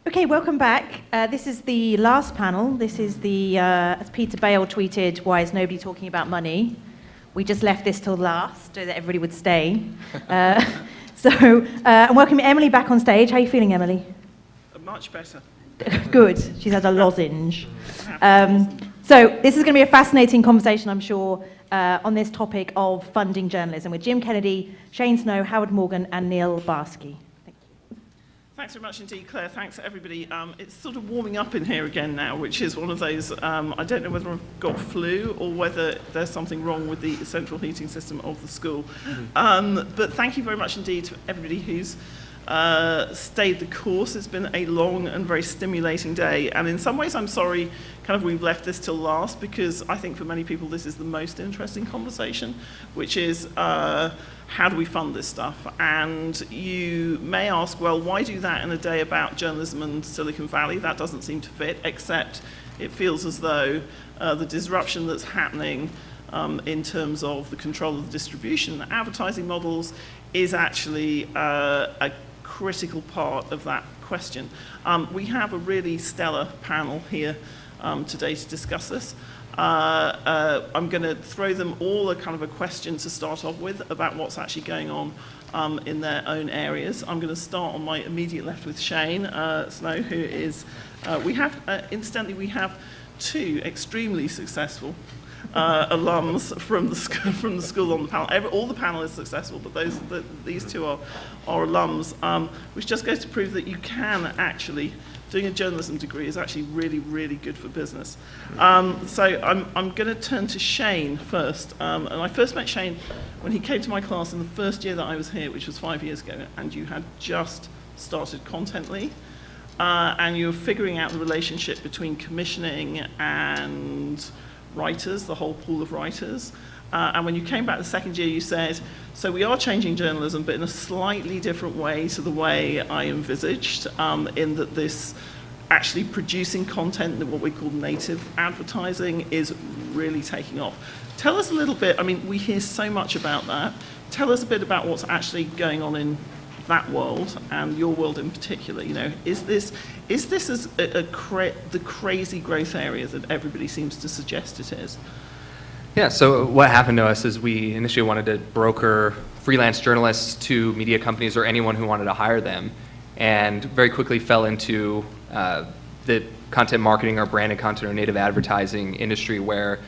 Okay, welcome back. This is the last panel. This is the, as Peter Bale tweeted, why is nobody talking about money? We just left this till last so that everybody would stay. I'm welcoming Emily back on stage. How are you feeling, Emily? Much better. Good. She's had a lozenge. So this is going to be a fascinating conversation, I'm sure, on this topic of funding journalism with Jim Kennedy, Shane Snow, Howard Morgan, and Neil Barsky. Thanks very much indeed, Claire. Thanks, everybody. It's sort of warming up in here again now, which is one of those, I don't know whether I've got flu or whether there's something wrong with the central heating system of the school. But thank you very much indeed to everybody who's stayed the course. It's been a long and very stimulating day. And in some ways, I'm sorry we've left this till last, because I think for many people this is the most interesting conversation, which is how do we fund this stuff? And you may ask, well, why do that in a day about journalism and Silicon Valley? That doesn't seem to fit, except it feels as though the disruption that's happening in terms of the control of the distribution and advertising models is actually a critical part of that question. We have a really stellar panel here today to discuss this. I'm going to throw them all a question to start off with about what's actually going on in their own areas. I'm going to start on my immediate left with Shane Snow, who is, incidentally, we have two extremely successful alums from the school on the panel. All the panel is successful, but these two are alums, which just goes to prove that you can actually, doing a journalism degree is actually really, really good for business. So I'm going to turn to Shane first. And I first met Shane when he came to my class in the first year that I was here, which was 5 years ago, and you had just started Contently. And you were figuring out the relationship between commissioning and writers, the whole pool of writers. And when you came back the second year, you said, so we are changing journalism, but in a slightly different way to the way I envisaged, in that this actually producing content, what we call native advertising, is really taking off. Tell us a little bit, we hear so much about that. Tell us a bit about what's actually going on in that world, and your world in particular. Is this as the crazy growth area that everybody seems to suggest it is? Yeah, so what happened to us is we initially wanted to broker freelance journalists to media companies or anyone who wanted to hire them, and very quickly fell into the content marketing or branded content or native advertising industry, where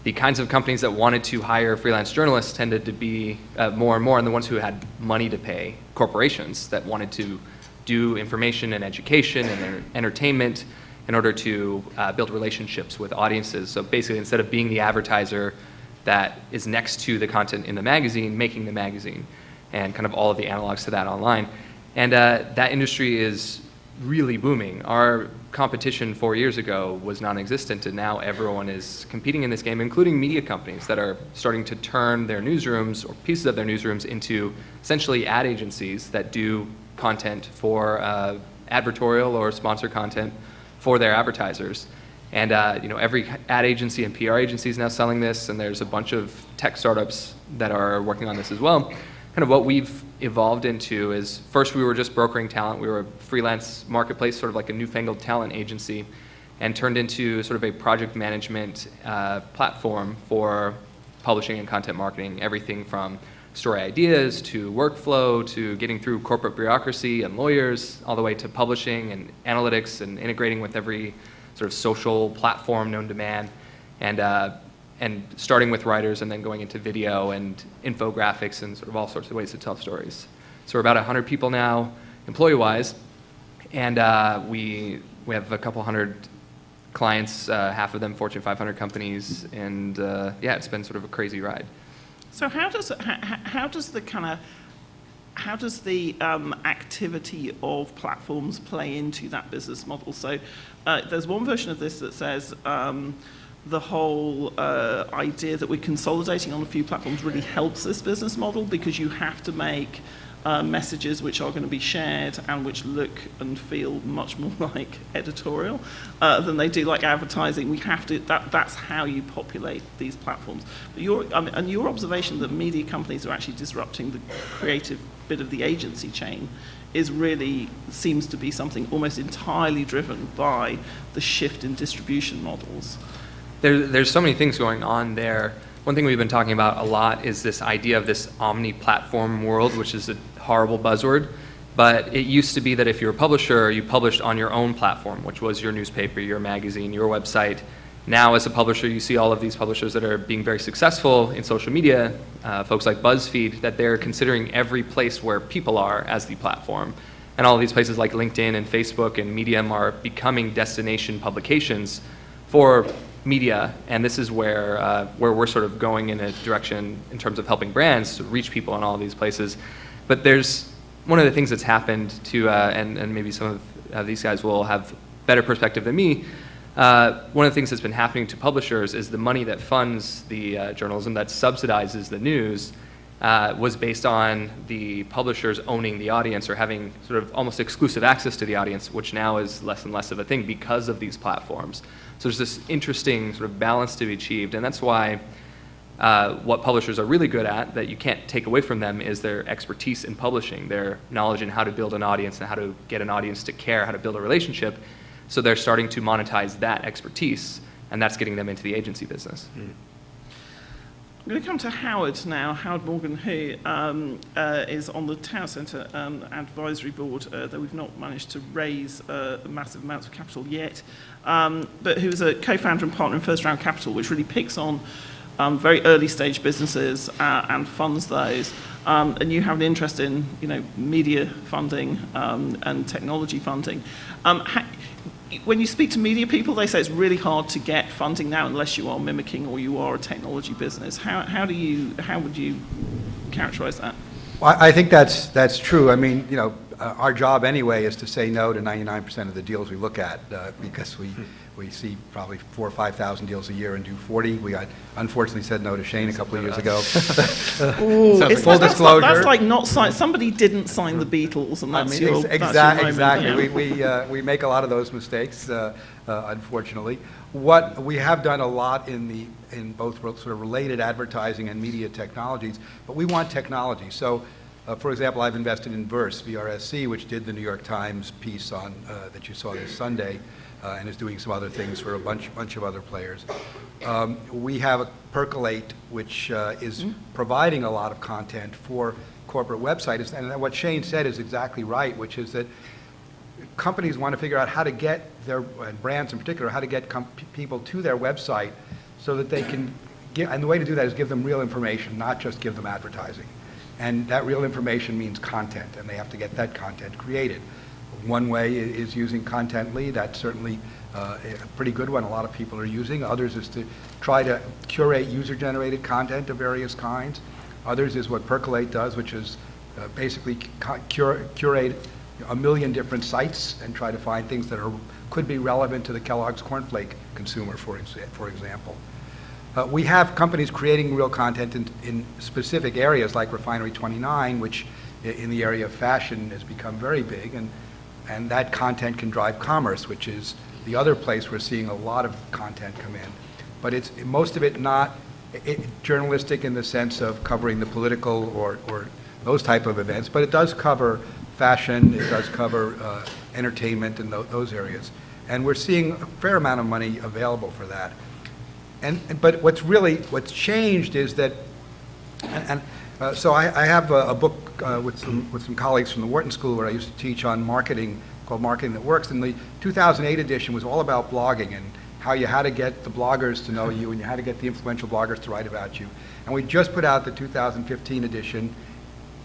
the kinds of companies that wanted to hire freelance journalists tended to be more and more, and the ones who had money to pay, corporations that wanted to do information and education and entertainment in order to build relationships with audiences. So basically, instead of being the advertiser that is next to the content in the magazine, making the magazine, and all of the analogs to that online. And that industry is really booming. Our competition 4 years ago was non-existent, and now everyone is competing in this game, including media companies that are starting to turn their newsrooms or pieces of their newsrooms into essentially ad agencies that do content for advertorial or sponsor content for their advertisers. And every ad agency and PR agency is now selling this, and there's a bunch of tech startups that are working on this as well. What we've evolved into is, first we were just brokering talent. We were a freelance marketplace, sort of like a newfangled talent agency, and turned into sort of a project management platform for publishing and content marketing, everything from story ideas to workflow to getting through corporate bureaucracy and lawyers, all the way to publishing and analytics and integrating with every sort of social platform known to man, and starting with writers and then going into video and infographics and sort of all sorts of ways to tell stories. So we're about 100 people now, employee-wise, and we have a couple hundred clients, half of them Fortune 500 companies, and it's been sort of a crazy ride. So how does the activity of platforms play into that business model? So there's one version of this that says the whole idea that we're consolidating on a few platforms really helps this business model, because you have to make messages which are going to be shared and which look and feel much more like editorial than they do like advertising. We have to, that's how you populate these platforms. But and your observation that media companies are actually disrupting the creative bit of the agency chain is really, seems to be something almost entirely driven by the shift in distribution models. There's so many things going on there. One thing we've been talking about a lot is this idea of this omni-platform world, which is a horrible buzzword, but it used to be that if you're a publisher, you published on your own platform, which was your newspaper, your magazine, your website. Now, as a publisher, you see all of these publishers that are being very successful in social media, folks like BuzzFeed, that they're considering every place where people are as the platform. And all of these places like LinkedIn and Facebook and Medium are becoming destination publications for media, and this is where we're sort of going in a direction in terms of helping brands to reach people in all of these places. But there's one of the things that's happened to, and maybe some of these guys will have better perspective than me, one of the things that's been happening to publishers is the money that funds the journalism, that subsidizes the news, was based on the publishers owning the audience or having sort of almost exclusive access to the audience, which now is less and less of a thing because of these platforms. So there's this interesting sort of balance to be achieved, and that's why what publishers are really good at, that you can't take away from them, is their expertise in publishing, their knowledge in how to build an audience and how to get an audience to care, how to build a relationship. So they're starting to monetize that expertise, and that's getting them into the agency business. I'm going to come to Howard now, Howard Morgan, who is on the Tower Centre Advisory Board, though we've not managed to raise massive amounts of capital yet, but who is a co-founder and partner in First Round Capital, which really picks on very early stage businesses and funds those. And you have an interest in, media funding and technology funding. When you speak to media people, they say it's really hard to get funding now unless you are mimicking or you are a technology business. How would you characterize that? Well, I think that's true. I mean, our job anyway is to say no to 99% of the deals we look at because we see probably 4,000 or 5,000 deals a year and do 40. We unfortunately said no to Shane a couple of years ago. Full disclosure. That's like not sign. Somebody didn't sign the Beatles, and that's exactly. Yeah. We make a lot of those mistakes, unfortunately. What we have done a lot in both sort of related advertising and media technologies, but we want technology. So, for example, I've invested in Verse, VRSC, which did the New York Times piece on that you saw this Sunday. And is doing some other things for a bunch of other players. We have Percolate, which is providing a lot of content for corporate websites. And what Shane said is exactly right, which is that companies want to figure out how to get and brands in particular, how to get people to their website so that they can and the way to do that is give them real information, not just give them advertising. And that real information means content, and they have to get that content created. One way is using Contently. That's certainly a pretty good one. A lot of people are using. Others is to try to curate user-generated content of various kinds. Others is what Percolate does, which is basically curate a million different sites and try to find things that could be relevant to the Kellogg's cornflake consumer, for example. We have companies creating real content in specific areas like Refinery 29, which in the area of fashion has become very big, and that content can drive commerce, which is the other place we're seeing a lot of content come in. But it's most of it not journalistic in the sense of covering the political or those type of events, but it does cover fashion, it does cover entertainment and those areas. And we're seeing a fair amount of money available for that. But what's changed is that, so I have a book with some colleagues from the Wharton School where I used to teach on marketing, called Marketing That Works, and the 2008 edition was all about blogging and how you had to get the bloggers to know you and you had to get the influential bloggers to write about you. And we just put out the 2015 edition,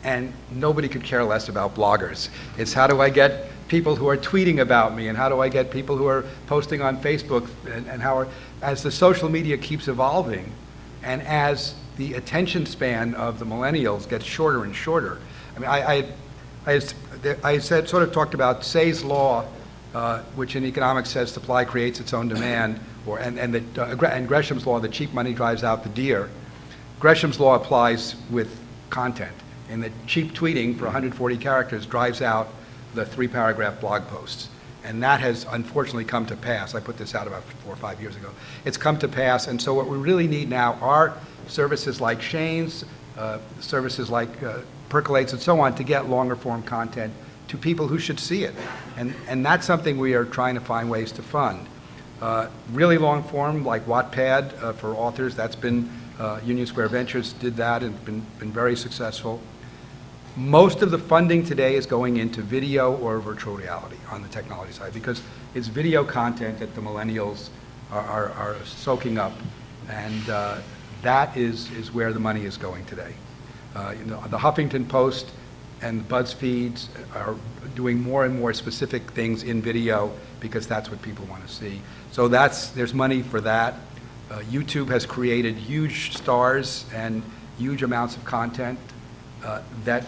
and nobody could care less about bloggers. It's how do I get people who are tweeting about me, and how do I get people who are posting on Facebook, and as the social media keeps evolving, and as the attention span of the millennials gets shorter and shorter. I mean, I talked about Say's law, which in economics says supply creates its own demand. and Gresham's law, the cheap money drives out the deer. Gresham's law applies with content, and the cheap tweeting for 140 characters drives out the 3-paragraph blog posts. And that has unfortunately come to pass. I put this out about 4 or 5 years ago. It's come to pass, and so what we really need now are services like Shane's, services like Percolates and so on to get longer form content to people who should see it. And that's something we are trying to find ways to fund. Really long form like Wattpad for authors, that's been, Union Square Ventures did that and been very successful. Most of the funding today is going into video or virtual reality on the technology side because it's video content that the millennials are soaking up, and that is where the money is going today. The Huffington Post and BuzzFeed are doing more and more specific things in video because that's what people want to see. So there's money for that. YouTube has created huge stars and huge amounts of content that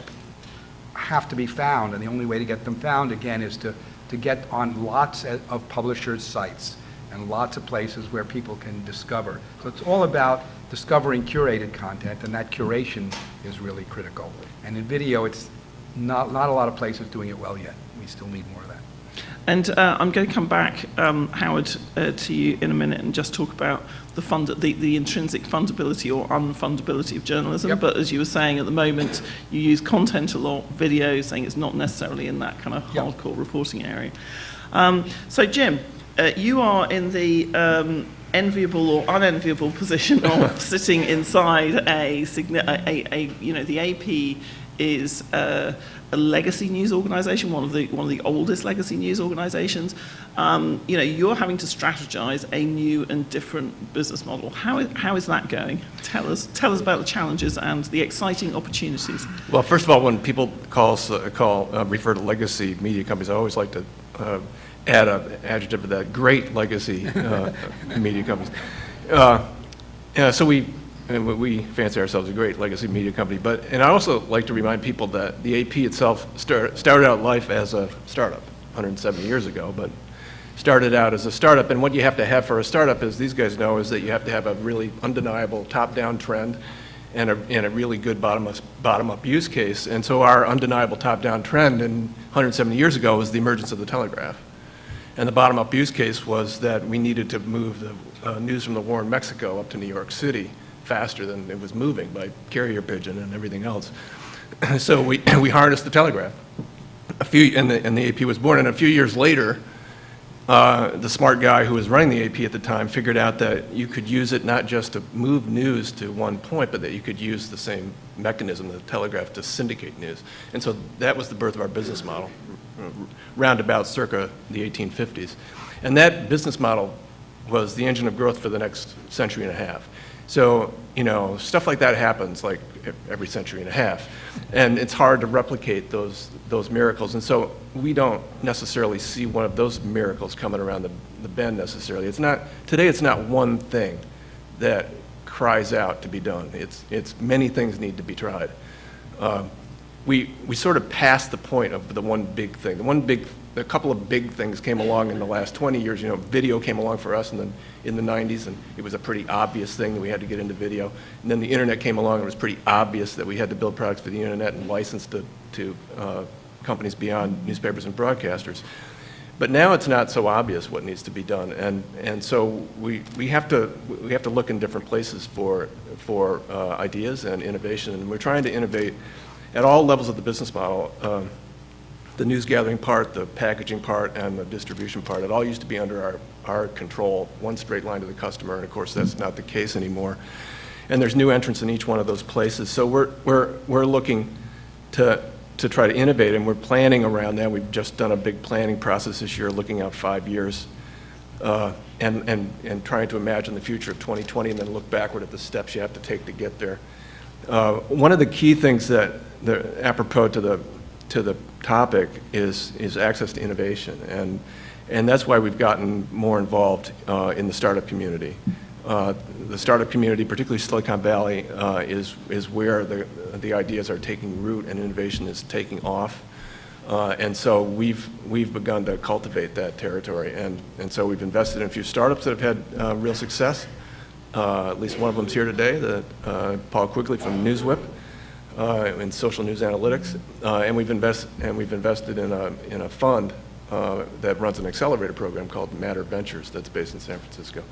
have to be found, and the only way to get them found, again, is to get on lots of publishers' sites and lots of places where people can discover. So it's all about discovering curated content, and that curation is really critical. And in video, it's not a lot of places doing it well yet. We still need more of that. And I'm going to come back, Howard, to you in a minute and just talk about the intrinsic fundability or unfundability of journalism. Yep. But as you were saying, at the moment, you use content a lot, video, saying it's not necessarily in that kind of hardcore reporting area. So, Jim, you are in the enviable or unenviable position of sitting inside the AP is a legacy news organization, one of the oldest legacy news organizations. You're having to strategize a new and different business model. How is that going? Tell us about the challenges and the exciting opportunities. Well, first of all, when people refer to legacy media companies, I always like to add an adjective to that: great legacy media companies. So we fancy ourselves a great legacy media company, and I also like to remind people that the AP itself started out life as a startup 170 years ago, but started out as a startup. And what you have to have for a startup, as these guys know, is that you have to have a really undeniable top-down trend and a really good bottom-up use case. And so our undeniable top-down trend 170 years ago was the emergence of the telegraph. And the bottom-up use case was that we needed to move the news from the war in Mexico up to New York City faster than it was moving by carrier pigeon and everything else. So we harnessed the telegraph. And the AP was born. And a few years later, the smart guy who was running the AP at the time figured out that you could use it not just to move news to one point, but that you could use the same mechanism, the telegraph, to syndicate news. And so that was the birth of our business model, roundabout circa the 1850s. And that business model was the engine of growth for the next century and a half. So, stuff like that happens like every century and a half. And it's hard to replicate those miracles. And so we don't necessarily see one of those miracles coming around the bend necessarily. Today it's not one thing that cries out to be done. It's many things need to be tried. We sort of passed the point of the one big thing. A couple of big things came along in the last 20 years. Video came along for us in the 90s, and it was a pretty obvious thing that we had to get into video. And then the internet came along, and it was pretty obvious that we had to build products for the internet and license to companies beyond newspapers and broadcasters. But now it's not so obvious what needs to be done, and so we have to look in different places for ideas and innovation, and we're trying to innovate at all levels of the business model. The news gathering part, the packaging part, and the distribution part, it all used to be under our control, one straight line to the customer, and of course that's not the case anymore. And there's new entrants in each one of those places. So we're looking to try to innovate, and we're planning around that. We've just done a big planning process this year, looking out 5 years, and trying to imagine the future of 2020, and then look backward at the steps you have to take to get there. One of the key things that, apropos to the topic, is access to innovation, and that's why we've gotten more involved in the startup community. The startup community, particularly Silicon Valley, is where the ideas are taking root and innovation is taking off. And so we've begun to cultivate that territory. And so we've invested in a few startups that have had real success. At least one of them's here today, Paul Quigley from NewsWhip, in social news analytics. And we've invested in a fund that runs an accelerator program called Matter Ventures that's based in San Francisco.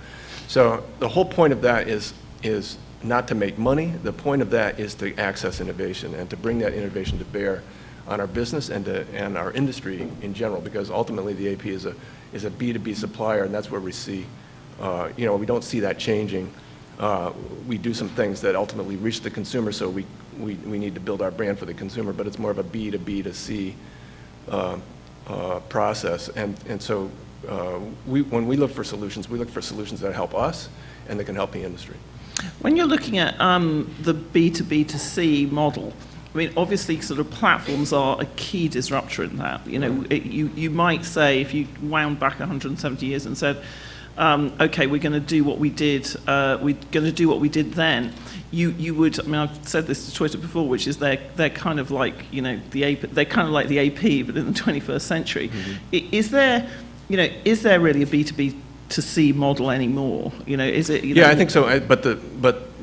So the whole point of that is not to make money. The point of that is to access innovation and to bring that innovation to bear on our business and our industry in general, because ultimately the AP is a B2B supplier, and that's where we see, we don't see that changing. We do some things that ultimately reach the consumer, so we need to build our brand for the consumer, but it's more of a B2B2C process. And so when we look for solutions, we look for solutions that help us and that can help the industry. When you're looking at the B2B2C model, I mean, obviously, sort of platforms are a key disruptor in that. You might say, if you wound back 170 years and said, okay, we're going to do what we did. We're going to do what we did then. You would. I mean, I've said this to Twitter before, which is they're kind of like the AP. They're kind of like the AP, but in the 21st century. Mm-hmm. Is there really a B2B2C model anymore? Is it? Yeah, I think so. But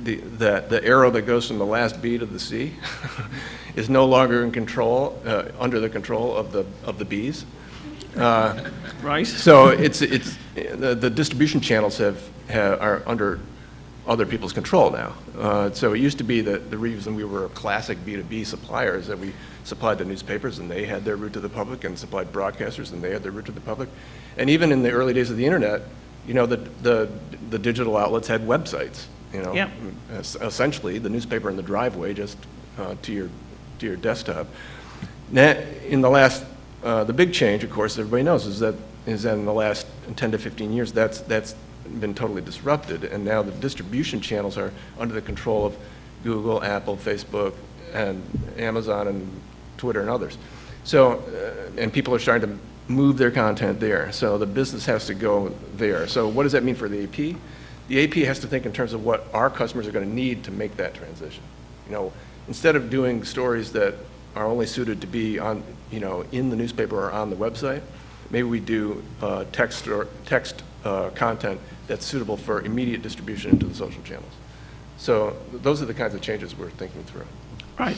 the arrow that goes from the last B to the C is no longer in control, under the control of the Bs. Right. So the distribution channels are under other people's control now. So it used to be that the reason we were a classic B2B supplier is that we supplied the newspapers and they had their route to the public, and supplied broadcasters and they had their route to the public. And even in the early days of the internet, the digital outlets had websites. Yep. Essentially the newspaper in the driveway just to your desktop. Now, in the last, the big change, of course, everybody knows, is that in the last 10 to 15 years, that's been totally disrupted, and now the distribution channels are under the control of Google, Apple, Facebook, and Amazon, and Twitter, and others. So, and people are starting to move their content there. So the business has to go there. So what does that mean for the AP? The AP has to think in terms of what our customers are going to need to make that transition. Instead of doing stories that are only suited to be on, in the newspaper or on the website, maybe we do text content that's suitable for immediate distribution into the social channels. So those are the kinds of changes we're thinking through. Right.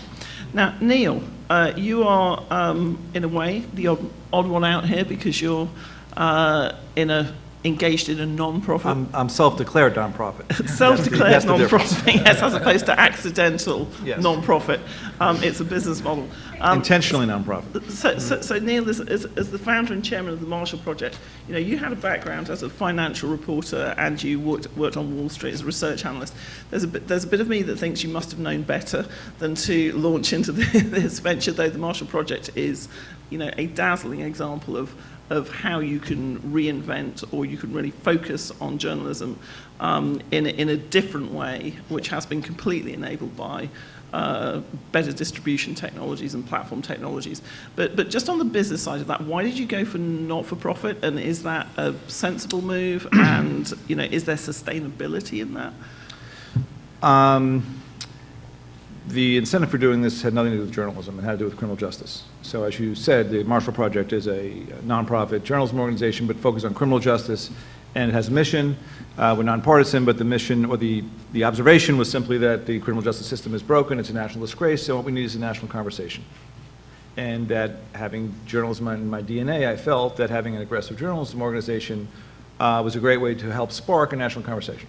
Now, Neil, you are, in a way, the odd one out here, because you're engaged in a non-profit. I'm self-declared non-profit. Self-declared non-profit, yes, as opposed to accidental Yes. non-profit. It's a business model. Intentionally non-profit. So Neil, as the founder and chairman of the Marshall Project, you had a background as a financial reporter, and you worked on Wall Street as a research analyst. There's a bit of me that thinks you must have known better than to launch into this venture, though the Marshall Project is, a dazzling example of how you can reinvent, or you can really focus on journalism in a different way, which has been completely enabled by better distribution technologies and platform technologies. But just on the business side of that, why did you go for not-for-profit, and is that a sensible move, and is there sustainability in that? The incentive for doing this had nothing to do with journalism. It had to do with criminal justice. So as you said, the Marshall Project is a nonprofit journalism organization, but focused on criminal justice, and it has a mission. We're nonpartisan, but the mission, or the observation, was simply that the criminal justice system is broken, it's a national disgrace, so what we need is a national conversation. And that having journalism in my DNA, I felt that having an aggressive journalism organization was a great way to help spark a national conversation.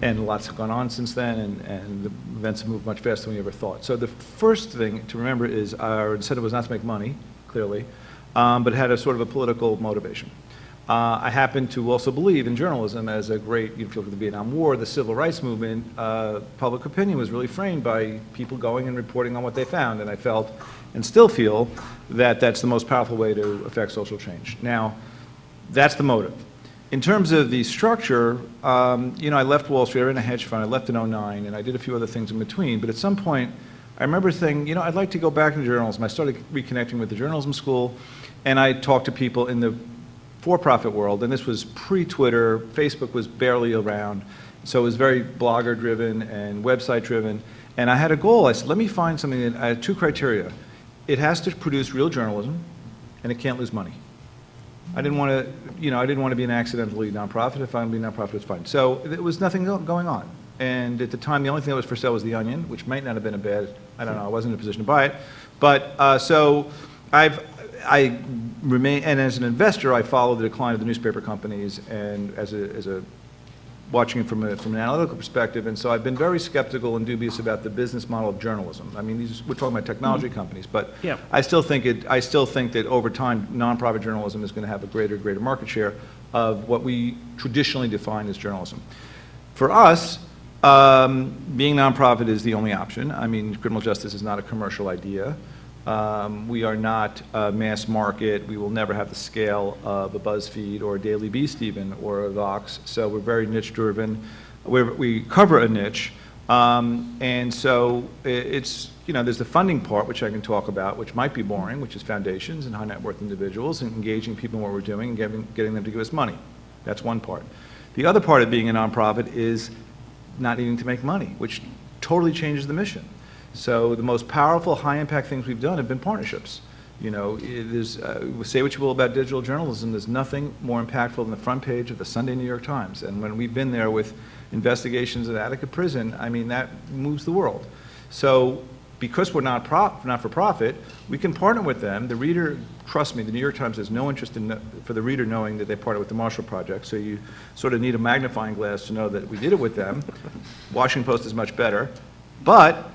And lots have gone on since then, and the events have moved much faster than we ever thought. So the first thing to remember is our incentive was not to make money, clearly, but it had a sort of a political motivation. I happen to also believe in journalism as a great, if you look at the Vietnam War, the civil rights movement, public opinion was really framed by people going and reporting on what they found, and I felt, and still feel, that that's the most powerful way to affect social change. Now, that's the motive. In terms of the structure, I left Wall Street, I ran a hedge fund, I left in 2009, and I did a few other things in between, but at some point, I remember thinking, I'd like to go back into journalism. I started reconnecting with the journalism school, and I talked to people in the for-profit world, and this was pre-Twitter, Facebook was barely around, so it was very blogger-driven and website-driven, and I had a goal. I said, let me find something that I had two criteria. It has to produce real journalism, and it can't lose money. I didn't want to, I didn't want to be an accidentally nonprofit. If I'm being nonprofit, it's fine. So there was nothing going on. And at the time, the only thing that was for sale was The Onion, which might not have been a bad, I don't know, I wasn't in a position to buy it. But so I remain, and as an investor, I follow the decline of the newspaper companies, and as a watching it from an analytical perspective, and so I've been very skeptical and dubious about the business model of journalism. I mean, we're talking about technology companies, but Yeah. I still think that over time, nonprofit journalism is going to have a greater market share of what we traditionally define as journalism. For us, being nonprofit is the only option. I mean, criminal justice is not a commercial idea. We are not mass market. We will never have the scale of a BuzzFeed or a Daily Beast even, or a Vox. So we're very niche driven. We cover a niche. And so it's, there's the funding part, which I can talk about, which might be boring, which is foundations and high net worth individuals and engaging people in what we're doing and getting them to give us money. That's one part. The other part of being a nonprofit is not needing to make money, which totally changes the mission. So the most powerful, high-impact things we've done have been partnerships. Say what you will about digital journalism, there's nothing more impactful than the front page of the Sunday New York Times. And when we've been there with investigations at Attica Prison, I mean, that moves the world. So because we're not for profit, we can partner with them. The reader, trust me, the New York Times has no interest for the reader knowing that they partner with the Marshall Project, so you sort of need a magnifying glass to know that we did it with them. Washington Post is much better. But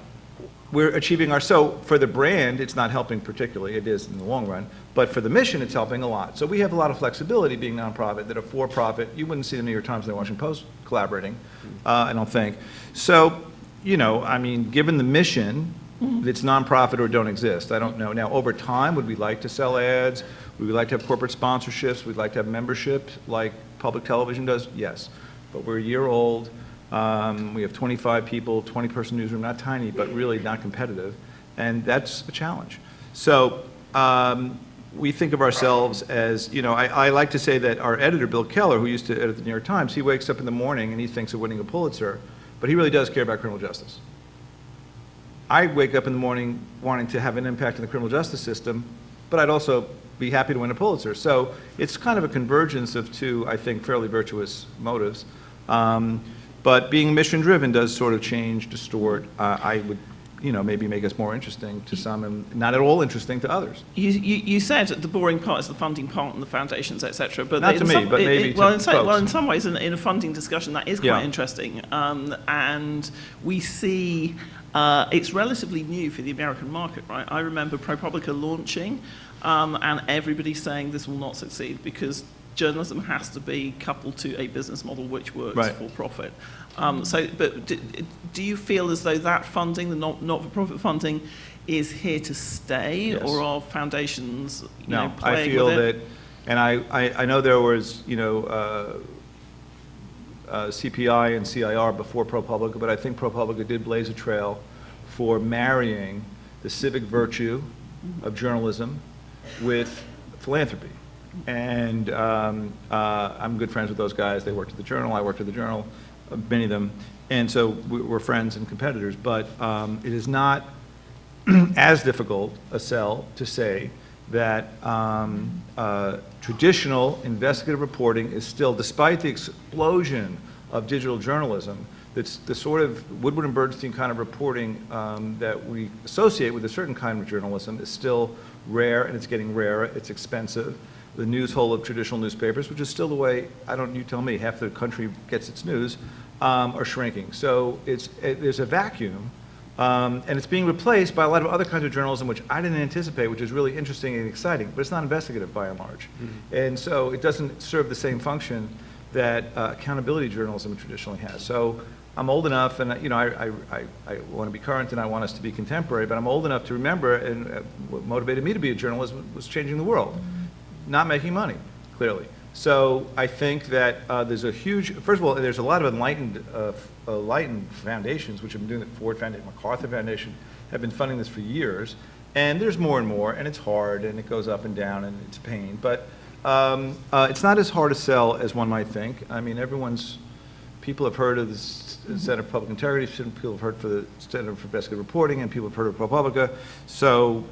we're achieving so for the brand, it's not helping particularly, it is in the long run, but for the mission, it's helping a lot. So we have a lot of flexibility being nonprofit, that are for-profit. You wouldn't see the New York Times and the Washington Post collaborating, I don't think. So, I mean, given the mission, it's nonprofit or don't exist. I don't know. Now, over time, would we like to sell ads? Would we like to have corporate sponsorships? We'd like to have membership like public television does? Yes. But we're a year old. We have 25 people, 20-person newsroom, not tiny, but really not competitive, and that's a challenge. So we think of ourselves as, I like to say that our editor, Bill Keller, who used to edit the New York Times, he wakes up in the morning and he thinks of winning a Pulitzer, but he really does care about criminal justice. I wake up in the morning wanting to have an impact on the criminal justice system, but I'd also be happy to win a Pulitzer. So it's kind of a convergence of two, I think, fairly virtuous motives. But being mission-driven does sort of change, distort. I would, maybe make us more interesting to some and not at all interesting to others. You said the boring part is the funding part and the foundations, etc. But Not to me, but maybe to folks. Well, in some ways, in a funding discussion, that is quite Yeah. interesting. And we see it's relatively new for the American market, right? I remember ProPublica launching, and everybody saying this will not succeed because journalism has to be coupled to a business model which works Right. for profit. But do you feel as though that funding, the not-for-profit funding, is here to stay, Yes. or are foundations No, playing I feel with that, it? and I know there was, CPI and CIR before ProPublica, but I think ProPublica did blaze a trail for marrying the civic virtue of journalism with philanthropy. And I'm good friends with those guys. They worked at the Journal. I worked at the Journal, many of them. And so we're friends and competitors. But it is not as difficult a sell to say that traditional investigative reporting is still, despite the explosion of digital journalism, that's the sort of Woodward and Bernstein kind of reporting that we associate with a certain kind of journalism is still rare, and it's getting rarer. It's expensive. The news hole of traditional newspapers, which is still the way, you tell me, half the country gets its news, are shrinking. So there's a vacuum, and it's being replaced by a lot of other kinds of journalism, which I didn't anticipate, which is really interesting and exciting, but it's not investigative by and large. Mm-hmm. And so it doesn't serve the same function that accountability journalism traditionally has. So I'm old enough, and I want to be current, and I want us to be contemporary, but I'm old enough to remember, and what motivated me to be a journalist was changing the world. Not making money, clearly. So I think that there's a huge, first of all, there's a lot of enlightened foundations, which have been doing it. Ford Foundation, MacArthur Foundation, have been funding this for years. And there's more and more, and it's hard, and it goes up and down, and it's a pain. But it's not as hard to sell as one might think. I mean, people have heard of the Center for Public Integrity, people have heard for the Center for Investigative Reporting, and people have heard of ProPublica. So,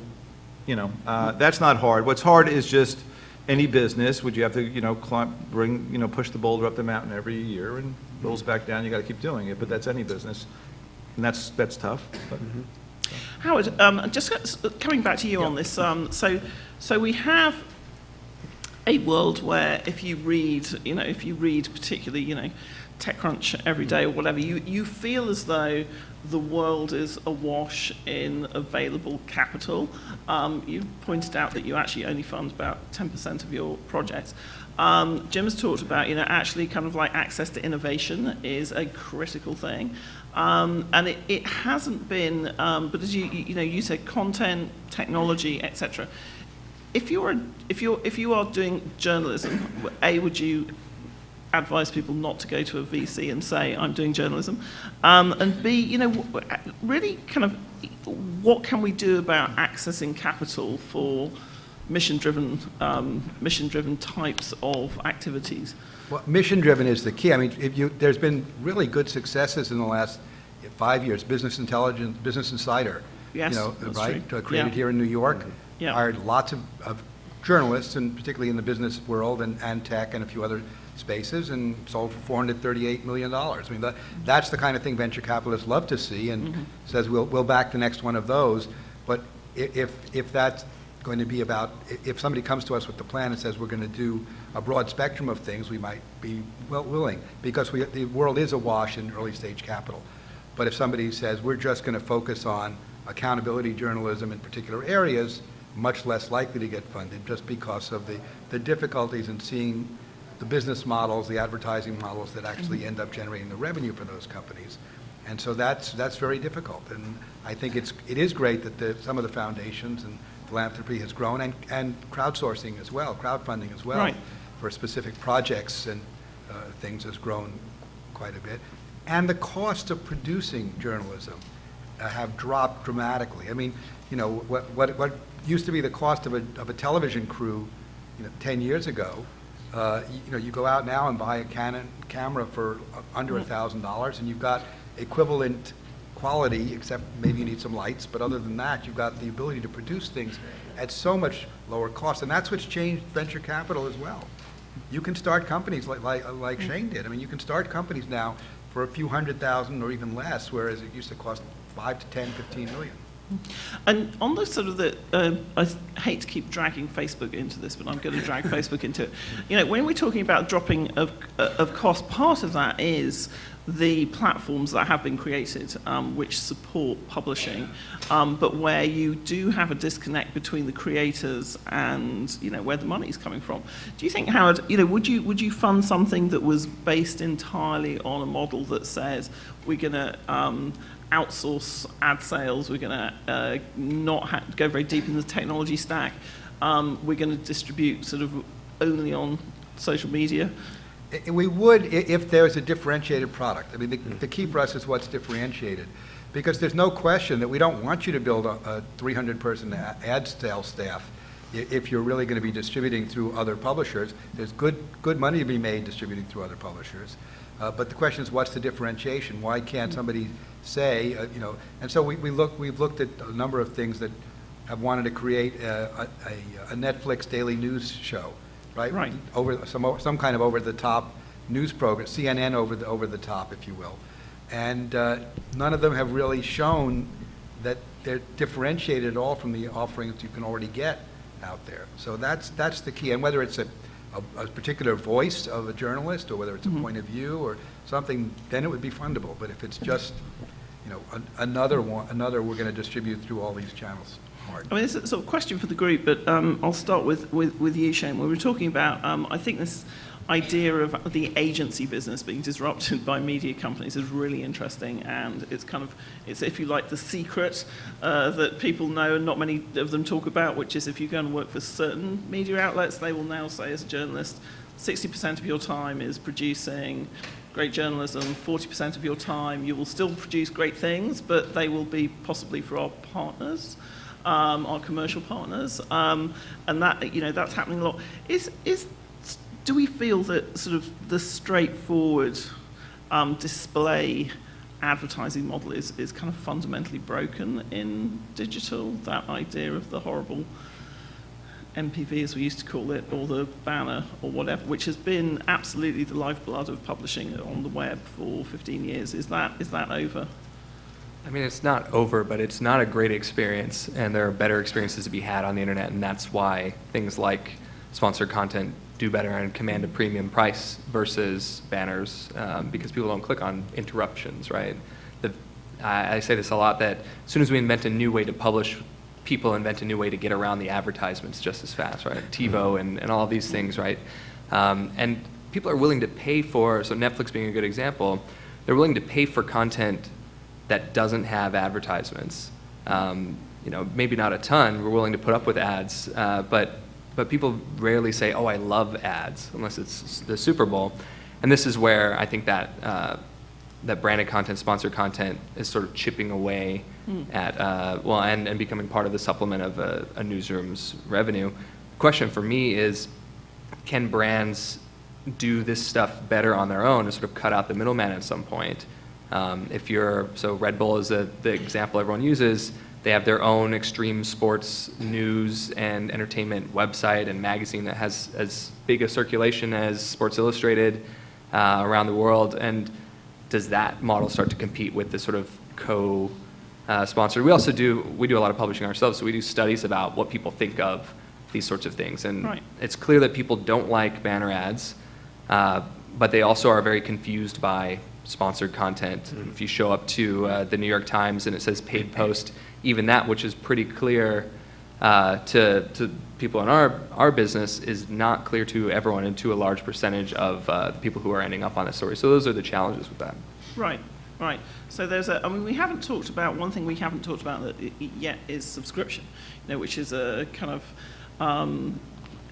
That's not hard. What's hard is just any business, would you have to, push the boulder up the mountain every year and rolls back down, you got to keep doing it, but that's any business. And that's tough. But. Howard, just coming back to you on this, so we have a world where if you read particularly, TechCrunch every day or whatever, you feel as though the world is awash in available capital. You pointed out that you actually only fund about 10% of your projects. Jim has talked about, actually kind of like access to innovation is a critical thing. And it hasn't been, but as you said, content, technology, etc. If you are doing journalism, would you advise people not to go to a VC and say, I'm doing journalism? And B, really kind of what can we do about accessing capital for mission-driven types of activities? Well, mission-driven is the key. I mean, there's been really good successes in the last 5 years. Business Intelligence, Business Insider, Yes, that's right, true. created Yeah. here in New York, Yeah. hired lots of journalists, and particularly in the business world and tech and a few other spaces, and sold for $438 million. I mean, that's the kind of thing venture capitalists love to see, and says we'll back the next one of those. But if that's going to be about, if somebody comes to us with the plan and says we're going to do a broad spectrum of things, we might be willing, because the world is awash in early stage capital. But if somebody says we're just going to focus on accountability journalism in particular areas, much less likely to get funded, just because of the difficulties in seeing the business models, the advertising models that actually end up generating the revenue for those companies. And so that's very difficult. And I think it is great that some of the foundations and philanthropy has grown, and crowdsourcing as well, crowdfunding as well, Right. for specific projects and things has grown quite a bit. And the cost of producing journalism have dropped dramatically. I mean, what used to be the cost of a television crew, 10 years ago, you go out now and buy a Canon camera for under $1,000, and you've got equivalent quality, except maybe you need some lights, but other than that, you've got the ability to produce things at so much lower cost, and that's what's changed venture capital as well. You can start companies like Shane did. I mean, you can start companies now for a few $100,000 or even less, whereas it used to cost 5 to 10, 15 million. And on the sort of I hate to keep dragging Facebook into this, but I'm going to drag Facebook into it. When we're talking about dropping of cost, part of that is the platforms that have been created, which support publishing, but where you do have a disconnect between the creators and where the money's coming from. Do you think, Howard, would you fund something that was based entirely on a model that says we're going to outsource ad sales, we're going to not go very deep in the technology stack, we're going to distribute sort of only on social media? We would if there's a differentiated product. I mean, the key for us is what's differentiated, because there's no question that we don't want you to build a 300-person ad sales staff if you're really going to be distributing through other publishers. There's good money to be made distributing through other publishers. But the question is, what's the differentiation? Why can't somebody say, and so we've looked at a number of things that have wanted to create a Netflix daily news show, right? Right. Over some kind of over-the-top news program, CNN over the top, if you will. And none of them have really shown that they're differentiated at all from the offerings you can already get out there. So that's the key. And whether it's a particular voice of a journalist, or whether it's a point of view or something, then it would be fundable. But if it's just, another we're going to distribute through all these channels. Hard. I mean, it's a sort of question for the group, but I'll start with you, Shane. We were talking about, I think this idea of the agency business being disrupted by media companies is really interesting, and it's if you like, the secret that people know and not many of them talk about, which is if you go and work for certain media outlets, they will now say as a journalist, 60% of your time is producing great journalism, 40% of your time you will still produce great things, but they will be possibly for our partners. Our commercial partners, and that that's happening a lot. Do we feel that sort of the straightforward display advertising model is kind of fundamentally broken in digital, that idea of the horrible MPV, as we used to call it, or the banner, or whatever, which has been absolutely the lifeblood of publishing on the web for 15 years. Is that over? I mean, it's not over, but it's not a great experience, and there are better experiences to be had on the internet, and that's why things like sponsored content do better and command a premium price versus banners, because people don't click on interruptions, right? I say this a lot, that as soon as we invent a new way to publish, people invent a new way to get around the advertisements just as fast, right? TiVo and all of these things, right? And people are willing to pay for, so Netflix being a good example, they're willing to pay for content that doesn't have advertisements. Maybe not a ton, we're willing to put up with ads, but people rarely say, oh, I love ads, unless it's the Super Bowl. And this is where I think that that branded content, sponsored content is sort of chipping away at, and becoming part of the supplement of a newsroom's revenue. The question for me is, can brands do this stuff better on their own and sort of cut out the middleman at some point? So Red Bull is the example everyone uses. They have their own extreme sports news and entertainment website and magazine that has as big a circulation as Sports Illustrated around the world. And does that model start to compete with the sort of co-sponsored? We do a lot of publishing ourselves, so we do studies about what people think of these sorts of things. And Right. It's clear that people don't like banner ads, but they also are very confused by sponsored content. If you show up to the New York Times and it says paid post, even that, which is pretty clear to people in our business, is not clear to everyone and to a large percentage of the people who are ending up on the story. So those are the challenges with that. Right. So we haven't talked about, one thing we haven't talked about yet is subscription, which is a kind of,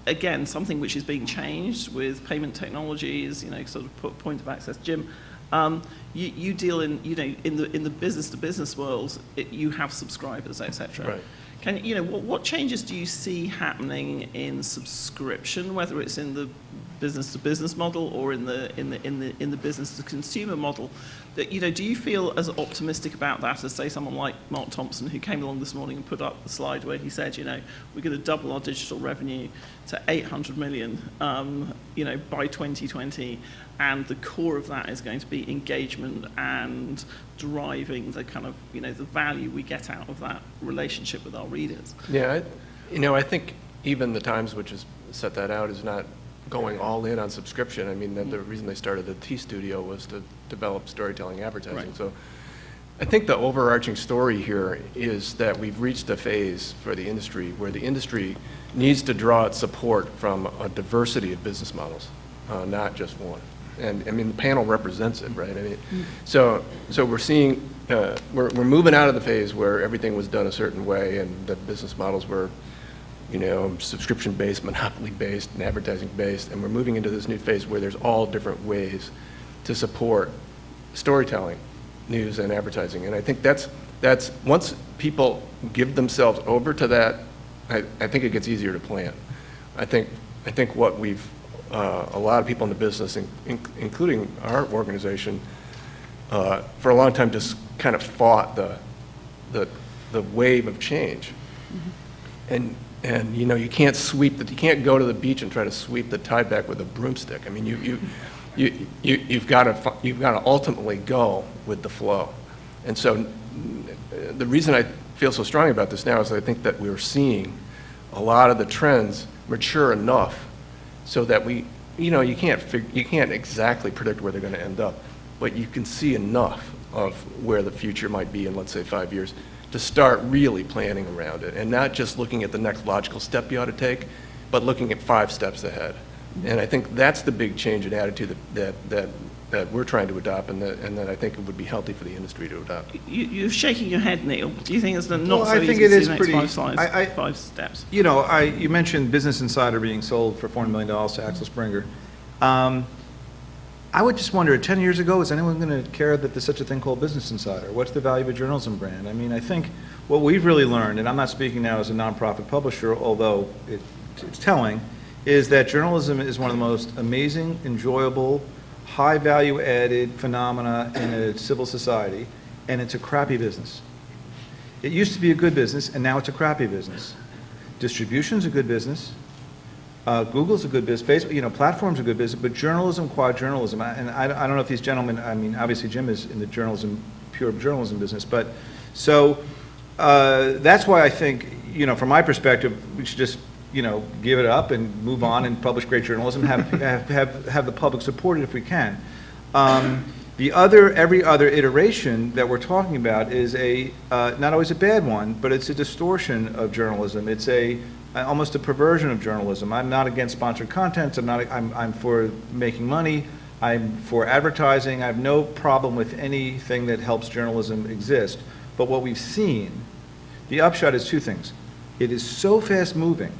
again, something which is being changed with payment technologies, sort of point of access. Jim, you deal in the business to business world, you have subscribers, etc. Right. What changes do you see happening in subscription, whether it's in the business to business model or in the business to consumer model? That do you feel as optimistic about that as, say, someone like Mark Thompson, who came along this morning and put up the slide where he said, we're going to double our digital revenue to 800 million, by 2020, and the core of that is going to be engagement and driving the kind of the value we get out of that relationship with our readers. Yeah, I think even the Times, which has set that out, is not going all in on subscription. I mean, the reason they started the T Studio was to develop storytelling advertising. Right. So I think the overarching story here is that we've reached a phase for the industry where the industry needs to draw its support from a diversity of business models, not just one. And I mean, the panel represents it, right? I mean, so we're seeing, we're moving out of the phase where everything was done a certain way and the business models were, subscription-based, monopoly-based, and advertising-based, and we're moving into this new phase where there's all different ways to support storytelling, news, and advertising. And I think that's once people give themselves over to that, I think it gets easier to plan. I think what we've a lot of people in the business, including our organization, for a long time just kind of fought the wave of change. And you can't you can't go to the beach and try to sweep the tide back with a broomstick. I mean, you've got to ultimately go with the flow. And so the reason I feel so strongly about this now is I think that we're seeing a lot of the trends mature enough so that you can't exactly predict where they're going to end up, but you can see enough of where the future might be in, let's say, 5 years, to start really planning around it, and not just looking at the next logical step you ought to take, but looking at 5 steps ahead. And I think that's the big change in attitude that we're trying to adopt, and that I think it would be healthy for the industry to adopt. You're shaking your head, Neil. Do you think it's not Well, so I think easy it to is see the pretty- next 5 I- steps? You mentioned Business Insider being sold for $400 million to Axel Springer. I would just wonder, 10 years ago, is anyone going to care that there's such a thing called Business Insider? What's the value of a journalism brand? I mean, I think what we've really learned, and I'm not speaking now as a nonprofit publisher, although it's telling, is that journalism is one of the most amazing, enjoyable, high value added phenomena in a civil society, and it's a crappy business. It used to be a good business, and now it's a crappy business. Distribution's a good business. Google's a good business. Facebook, platforms are a good business, but journalism, quad journalism, and I don't know if these gentlemen, I mean, obviously Jim is in the pure journalism business, but so that's why I think, from my perspective, we should just, give it up and move on and publish great journalism, have the public support it if we can. Every other iteration that we're talking about is not always a bad one, but it's a distortion of journalism. It's almost a perversion of journalism. I'm not against sponsored content. I'm for making money. I'm for advertising. I have no problem with anything that helps journalism exist. But what we've seen, the upshot is two things. It is so fast moving.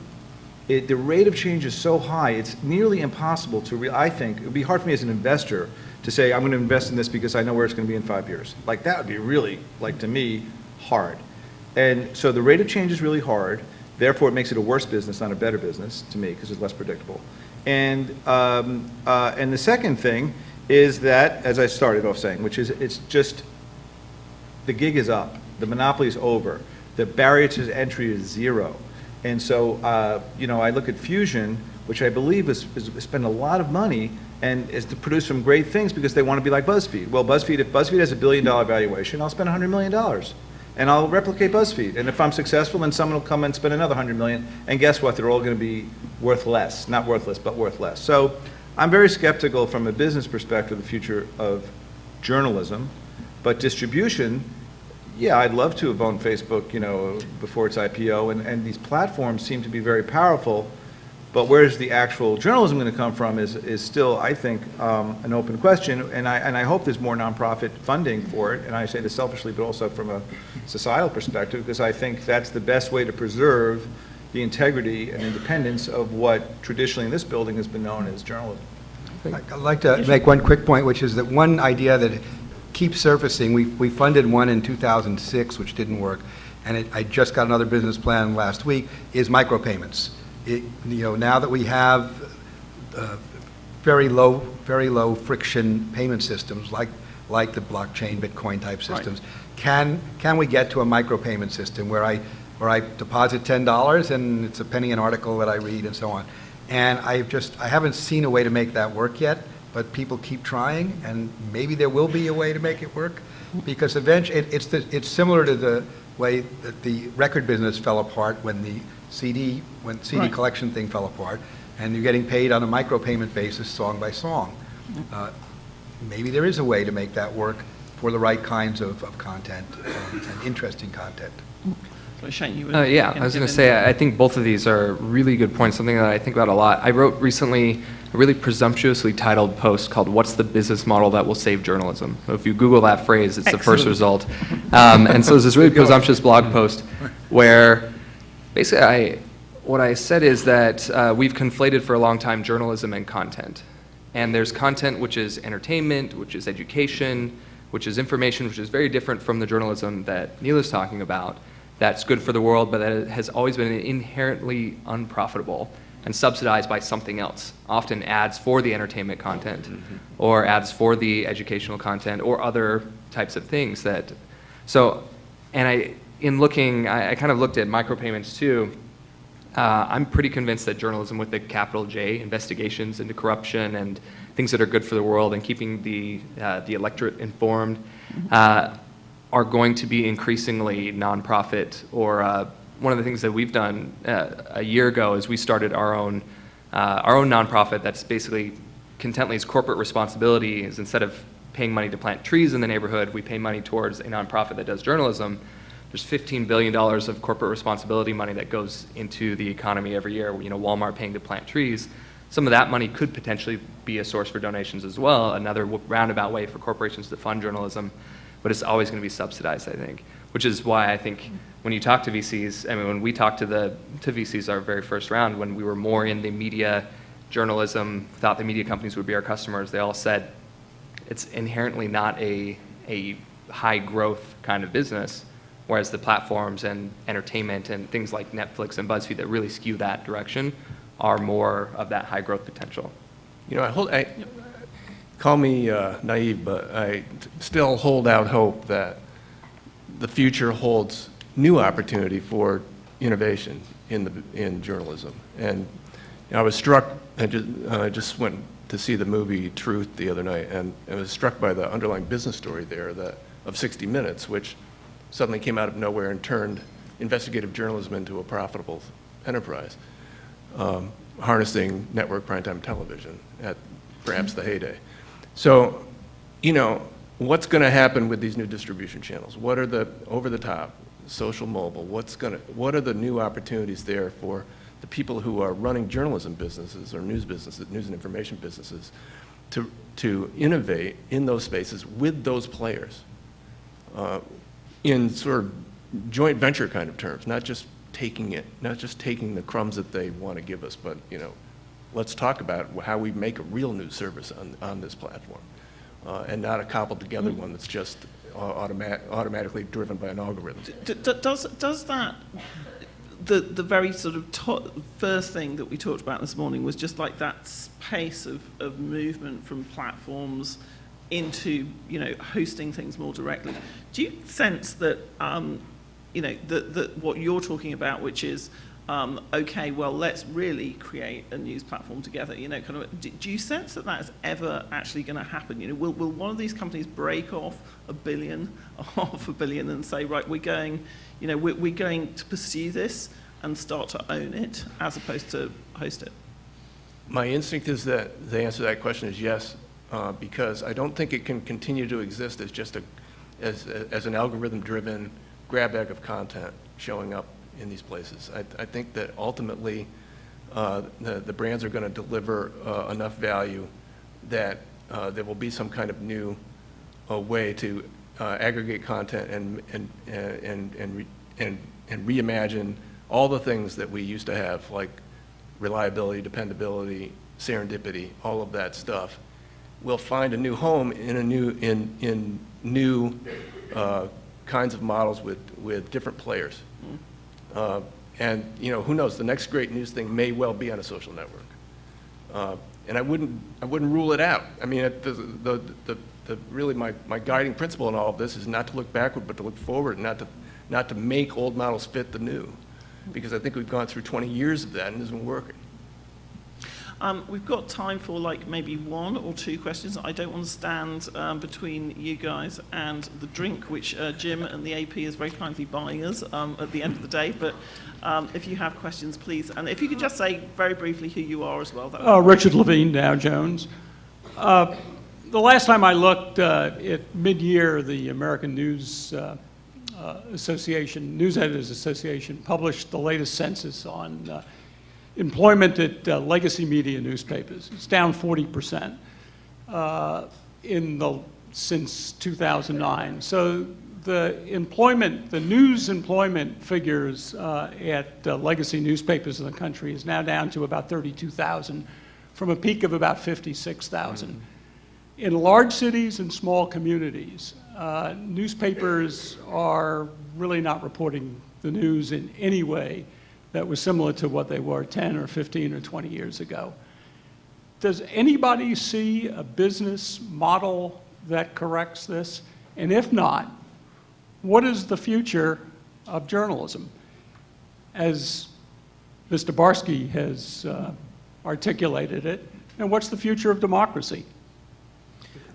The rate of change is so high, it's nearly impossible I think, it would be hard for me as an investor to say, I'm going to invest in this because I know where it's going to be in 5 years. Like, that would be really, to me, hard. And so the rate of change is really hard. Therefore, it makes it a worse business, not a better business, to me, because it's less predictable. And the second thing is that, as I started off saying, which is it's just, the gig is up. The monopoly is over. The barrier to entry is zero. And so, I look at Fusion, which I believe is spend a lot of money and is to produce some great things because they want to be like BuzzFeed. Well, if BuzzFeed has $1 billion valuation, I'll spend $100 million. And I'll replicate BuzzFeed. And if I'm successful, then someone will come and spend another $100 million. And guess what? They're all going to be worth less. Not worthless, but worth less. So I'm very skeptical from a business perspective of the future of journalism. But distribution, yeah, I'd love to have owned Facebook, before its IPO. And these platforms seem to be very powerful. But where's the actual journalism going to come from is still, I think, an open question. And I hope there's more nonprofit funding for it. And I say this selfishly, but also from a societal perspective, because I think that's the best way to preserve the integrity and independence of what traditionally in this building has been known as journalism. I'd like to make one quick point, which is that one idea that keeps surfacing, we funded one in 2006, which didn't work, and I just got another business plan last week, is micropayments. Now that we have very low friction payment systems like the blockchain, Bitcoin type systems, can we get to a micropayment system where I deposit $10 and it's a penny an article that I read and so on? And I haven't seen a way to make that work yet, but people keep trying, and maybe there will be a way to make it work, because eventually it's similar to the way that the record business fell apart when the CD collection thing fell apart, and you're getting paid on a micropayment basis, song by song. Maybe there is a way to make that work for the right kinds of content and interesting content. So Shane, you were Yeah, I was going to say, I think both of these are really good points, something that I think about a lot. I wrote recently a really presumptuously titled post called "What's the Business Model That Will Save Journalism?" So if you Google that phrase, it's the first result. And so there's this really presumptuous blog post where basically what I said is that we've conflated for a long time journalism and content. And there's content which is entertainment, which is education, which is information, which is very different from the journalism that Neil is talking about. That's good for the world, but that has always been inherently unprofitable and subsidized by something else, often ads for the entertainment content or ads for the educational content or other types of things that, I kind of looked at micropayments too. I'm pretty convinced that journalism with the capital J, investigations into corruption and things that are good for the world and keeping the electorate informed, are going to be increasingly nonprofit. Or one of the things that we've done a year ago is we started our own nonprofit that's basically Contently's corporate responsibility is, instead of paying money to plant trees in the neighborhood, we pay money towards a nonprofit that does journalism. There's $15 billion of corporate responsibility money that goes into the economy every year. Walmart paying to plant trees. Some of that money could potentially be a source for donations as well, another roundabout way for corporations to fund journalism. But it's always going to be subsidized, I think, which is why I think when you talk to VCs, when we talked to VCs our very first round, when we were more in the media journalism, thought the media companies would be our customers, they all said it's inherently not a high growth kind of business, whereas the platforms and entertainment and things like Netflix and BuzzFeed that really skew that direction are more of that high growth potential. call me naive, but I still hold out hope that the future holds new opportunity for innovation in journalism. And I was struck, I just went to see the movie Truth the other night, and I was struck by the underlying business story there of 60 Minutes, which suddenly came out of nowhere and turned investigative journalism into a profitable enterprise, harnessing network primetime television at perhaps the heyday. So, you know, what's going to happen with these new distribution channels? What are the over-the-top, social mobile? What are the new opportunities there for the people who are running journalism businesses or news businesses, news and information businesses, to innovate in those spaces with those players in sort of joint venture kind of terms, not just taking the crumbs that they want to give us, but, you know, let's talk about how we make a real news service on this platform, and not a cobbled together one that's just automatically driven by an algorithm. Does that, the very sort of first thing that we talked about this morning was just like that pace of movement from platforms into, you know, hosting things more directly. Do you sense that, you know, that what you're talking about, which is, okay, well, let's really create a news platform together, you know, kind of, do you sense that that's ever actually going to happen? You know, will one of these companies break off $1 billion, $500 million and say, right, we're going, you know, we're going to pursue this and start to own it as opposed to host it? My instinct is that the answer to that question is yes, because I don't think it can continue to exist as just as an algorithm-driven grab bag of content showing up in these places. I think that ultimately the brands are going to deliver enough value that there will be some kind of new way to aggregate content and reimagine all the things that we used to have, like reliability, dependability, serendipity, all of that stuff. Will find a new home in new kinds of models with different players. And, you know, who knows, the next great news thing may well be on a social network. And I wouldn't rule it out. I mean, really my guiding principle in all of this is not to look backward, but to look forward, and not to make old models fit the new. Because I think we've gone through 20 years of that and it isn't working. We've got time for like maybe 1 or 2 questions. I don't want to stand between you guys and the drink, which Jim and the AP is very kindly buying us at the end of the day. But if you have questions, please. And if you could just say very briefly who you are as well. That would be Richard Levine, Dow Jones. The last time I looked at mid-year, the American News Association, News Editors Association, published the latest census on employment at legacy media newspapers. It's down 40% since 2009. So the news employment figures at legacy newspapers in the country is now down to about 32,000 from a peak of about 56,000. In large cities and small communities, newspapers are really not reporting the news in any way that was similar to what they were 10 or 15 or 20 years ago. Does anybody see a business model that corrects this? And if not, what is the future of journalism? As Mr. Barsky has articulated it, and what's the future of democracy?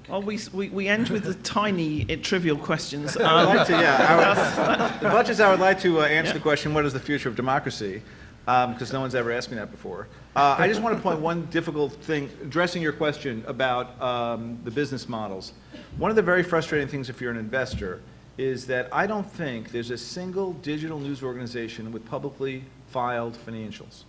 Well, we end with the tiny, trivial questions. I would like to, as much as I would like to answer the question, what is the future of democracy? Because no one's ever asked me that before. I just want to point one difficult thing, addressing your question about the business models. One of the very frustrating things if you're an investor is that I don't think there's a single digital news organization with publicly filed financials.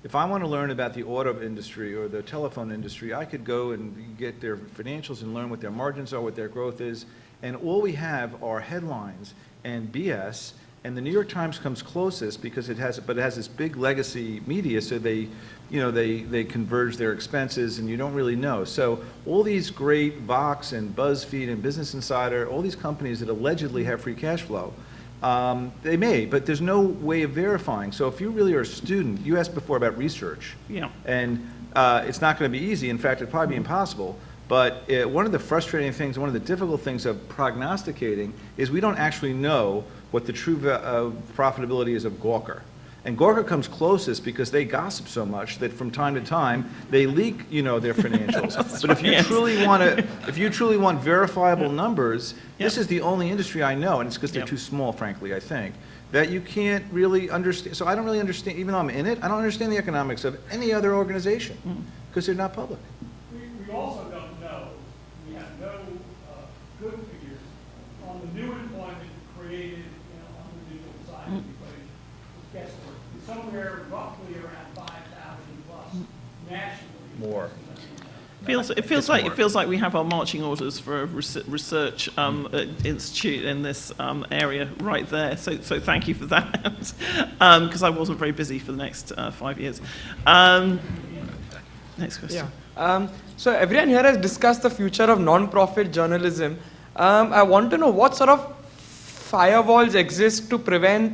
If I want to learn about the auto industry or the telephone industry, I could go and get their financials and learn what their margins are, what their growth is, and all we have are headlines and BS, and the New York Times comes closest because it has this big legacy media, so they converge their expenses, and you don't really know. So all these great Vox and BuzzFeed and Business Insider, all these companies that allegedly have free cash flow, they may, but there's no way of verifying. So if you really are a student, you asked before about research. Yeah. And it's not going to be easy. In fact, it'd probably be impossible. But one of the frustrating things, one of the difficult things of prognosticating is we don't actually know what the true profitability is of Gawker. And Gawker comes closest because they gossip so much that from time to time, they leak, their financials. But if you yes. truly want verifiable numbers, this Yep. is the only industry I know, and it's because they're Yep. too small, frankly, I think, that you can't really understand. So I don't really understand, even though I'm in it, I don't understand the economics of any other organization because they're not public. We also don't know, we have no good figures on the new employment created on the digital side of the equation. It's guesswork. It's somewhere roughly around 5,000 plus nationally. More. It feels like we have our marching orders for a research institute in this area right there. So thank you for that, because I wasn't very busy for the next 5 years. Next question. Yeah. So everyone here has discussed the future of non-profit journalism. I want to know what sort of firewalls exist to prevent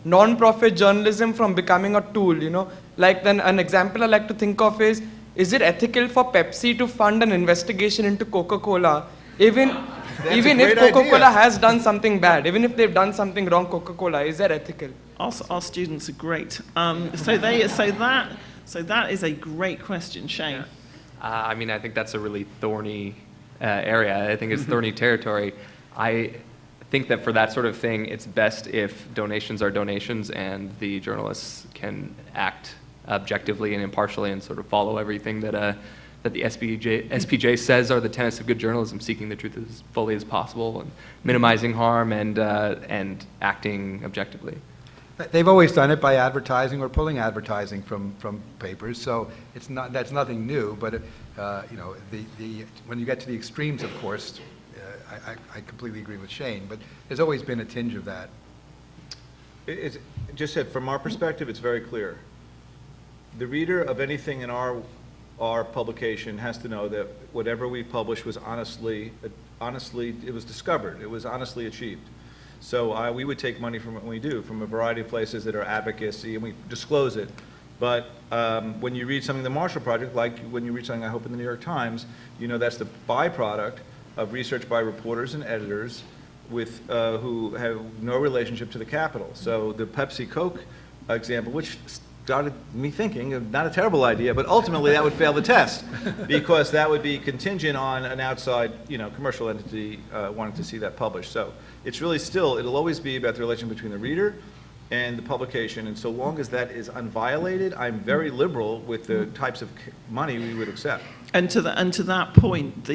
non-profit journalism from becoming a tool. Like then an example I like to think of is it ethical for Pepsi to fund an investigation into Coca-Cola, even if Coca-Cola has done something bad, even if they've done something wrong, Coca-Cola, is that ethical? Our students are great. So that is a great question, Shane. I mean, I think that's a really thorny area. I think it's thorny territory. I think that for that sort of thing, it's best if donations are donations and the journalists can act objectively and impartially and sort of follow everything that the SPJ says are the tenets of good journalism, seeking the truth as fully as possible and minimizing harm and acting objectively. They've always done it by advertising or pulling advertising from papers, so that's nothing new. But when you get to the extremes, of course, I completely agree with Shane. But there's always been a tinge of that. It's just said, from our perspective, it's very clear. The reader of anything in our publication has to know that whatever we publish was honestly, it was discovered, it was honestly achieved. So we would take money from what we do, from a variety of places that are advocacy, and we disclose it. But when you read something in the Marshall Project, like when you read something, I hope, in the New York Times, that's the byproduct of research by reporters and editors who have no relationship to the Capitol. So the Pepsi-Coke example, which started me thinking, not a terrible idea, but ultimately that would fail the test because that would be contingent on an outside, commercial entity wanting to see that published. So it's really it'll always be about the relation between the reader and the publication, and so long as that is unviolated, I'm very liberal with the types of money we would accept. And to that point,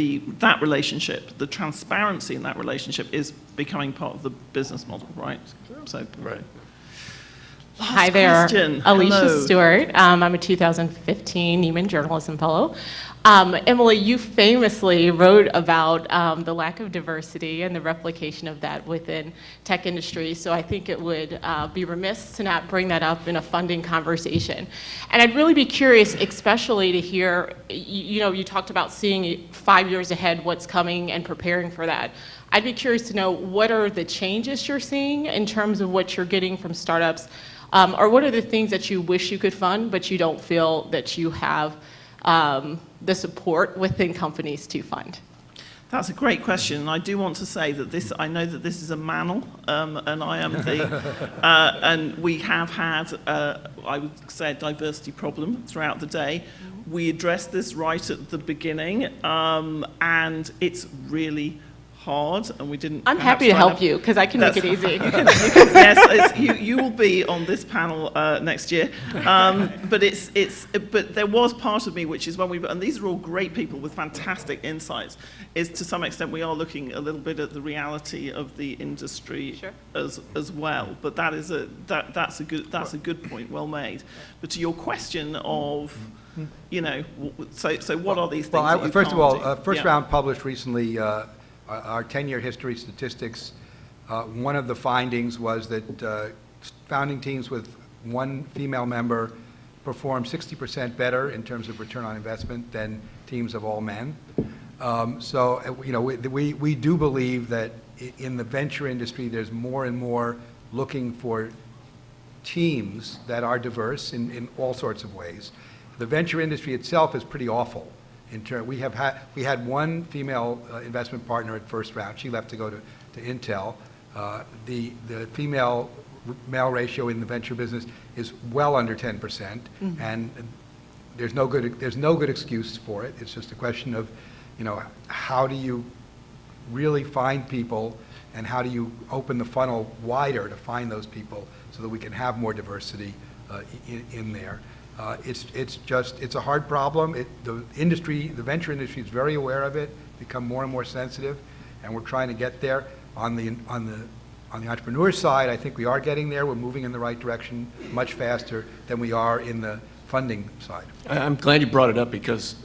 that relationship, the transparency in that relationship is becoming part of the business model, right? So, Right. Hi there, question. Alicia Hello. Stewart. I'm a 2015 Neiman Journalism Fellow. Emily, you famously wrote about the lack of diversity and the replication of that within tech industry, so I think it would be remiss to not bring that up in a funding conversation. And I'd really be curious, especially to hear, you talked about seeing 5 years ahead what's coming and preparing for that. I'd be curious to know what are the changes you're seeing in terms of what you're getting from startups, or what are the things that you wish you could fund but you don't feel that you have the support within companies to fund? That's a great question, and I do want to say that I know that this is a manel, and I am and we have had, I would say, a diversity problem throughout the day. We addressed this right at the beginning, and it's really hard, and we didn't. I'm happy to help you because I can make it easy. Yes, you will be on this panel next year. But there was part of me which is and these are all great people with fantastic insights. Is to some extent we are looking a little bit at the reality of the industry as well. But that's a good point, well made. But to your question of, so what are these things? Well, that you first of can't all, do? First Yeah. Round published recently our 10-year history statistics. One of the findings was that founding teams with one female member perform 60% better in terms of return on investment than teams of all men. We do believe that in the venture industry, there's more and more looking for teams that are diverse in all sorts of ways. The venture industry itself is pretty awful. we had one female investment partner at first round. She left to go to Intel. The female male ratio in the venture business is well under 10%, and there's no good excuse for it. It's just a question of, how do you really find people, and how do you open the funnel wider to find those people so that we can have more diversity in there. It's a hard problem. The venture industry is very aware of it, become more and more sensitive, and we're trying to get there. On the entrepreneur side, I think we are getting there. We're moving in the right direction much faster than we are in the funding side. I'm glad you brought it up, because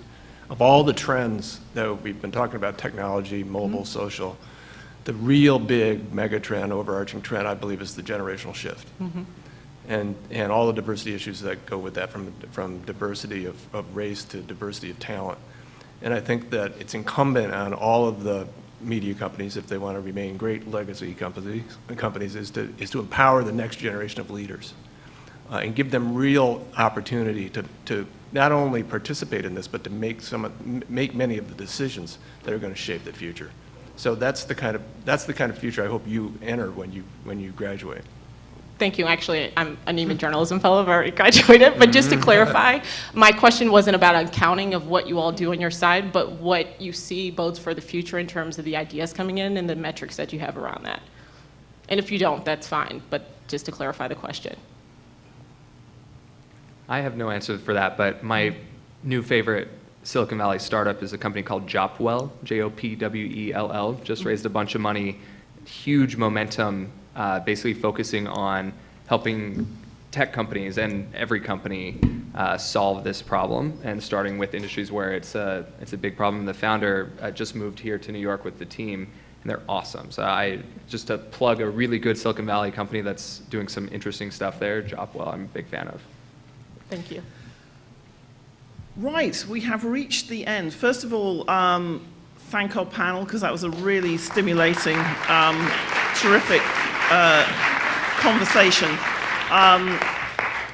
of all the trends that we've been talking about, technology, mobile, social, the real big mega trend, overarching trend, I believe, is the generational shift. And all the diversity issues that go with that, from diversity of race to diversity of talent. And I think that it's incumbent on all of the media companies, if they want to remain great legacy companies, is to empower the next generation of leaders and give them real opportunity to not only participate in this, but to make many of the decisions that are going to shape the future. So that's the kind of future I hope you enter when you graduate. Thank you. Actually, I'm a Neiman Journalism Fellow. I've already graduated. But just to clarify, my question wasn't about accounting of what you all do on your side, but what you see bodes for the future in terms of the ideas coming in and the metrics that you have around that. And if you don't, that's fine. But just to clarify the question. I have no answer for that, but my new favorite Silicon Valley startup is a company called Jopwell, Jopwell, just raised a bunch of money, huge momentum, basically focusing on helping tech companies and every company solve this problem, and starting with industries where it's a big problem. The founder just moved here to New York with the team, and they're awesome. So just to plug a really good Silicon Valley company that's doing some interesting stuff there, Jopwell, I'm a big fan of. Thank you. Right, we have reached the end. First of all, thank our panel, because that was a really stimulating, terrific conversation.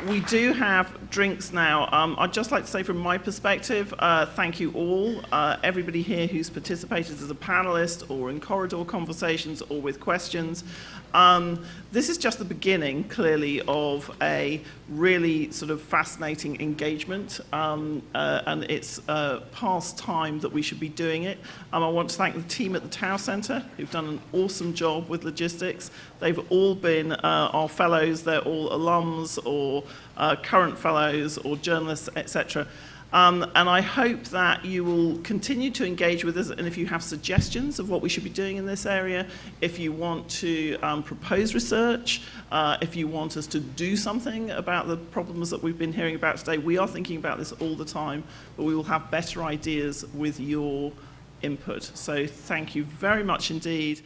We do have drinks now. I'd just like to say, from my perspective, thank you all, everybody here who's participated as a panelist or in corridor conversations or with questions. This is just the beginning, clearly, of a really sort of fascinating engagement, and it's past time that we should be doing it. I want to thank the team at the Tower Centre, who've done an awesome job with logistics. They've all been our fellows. They're all alums or current fellows or journalists, etc. And I hope that you will continue to engage with us, and if you have suggestions of what we should be doing in this area, if you want to propose research, if you want us to do something about the problems that we've been hearing about today, we are thinking about this all the time, but we will have better ideas with your input. So thank you very much indeed.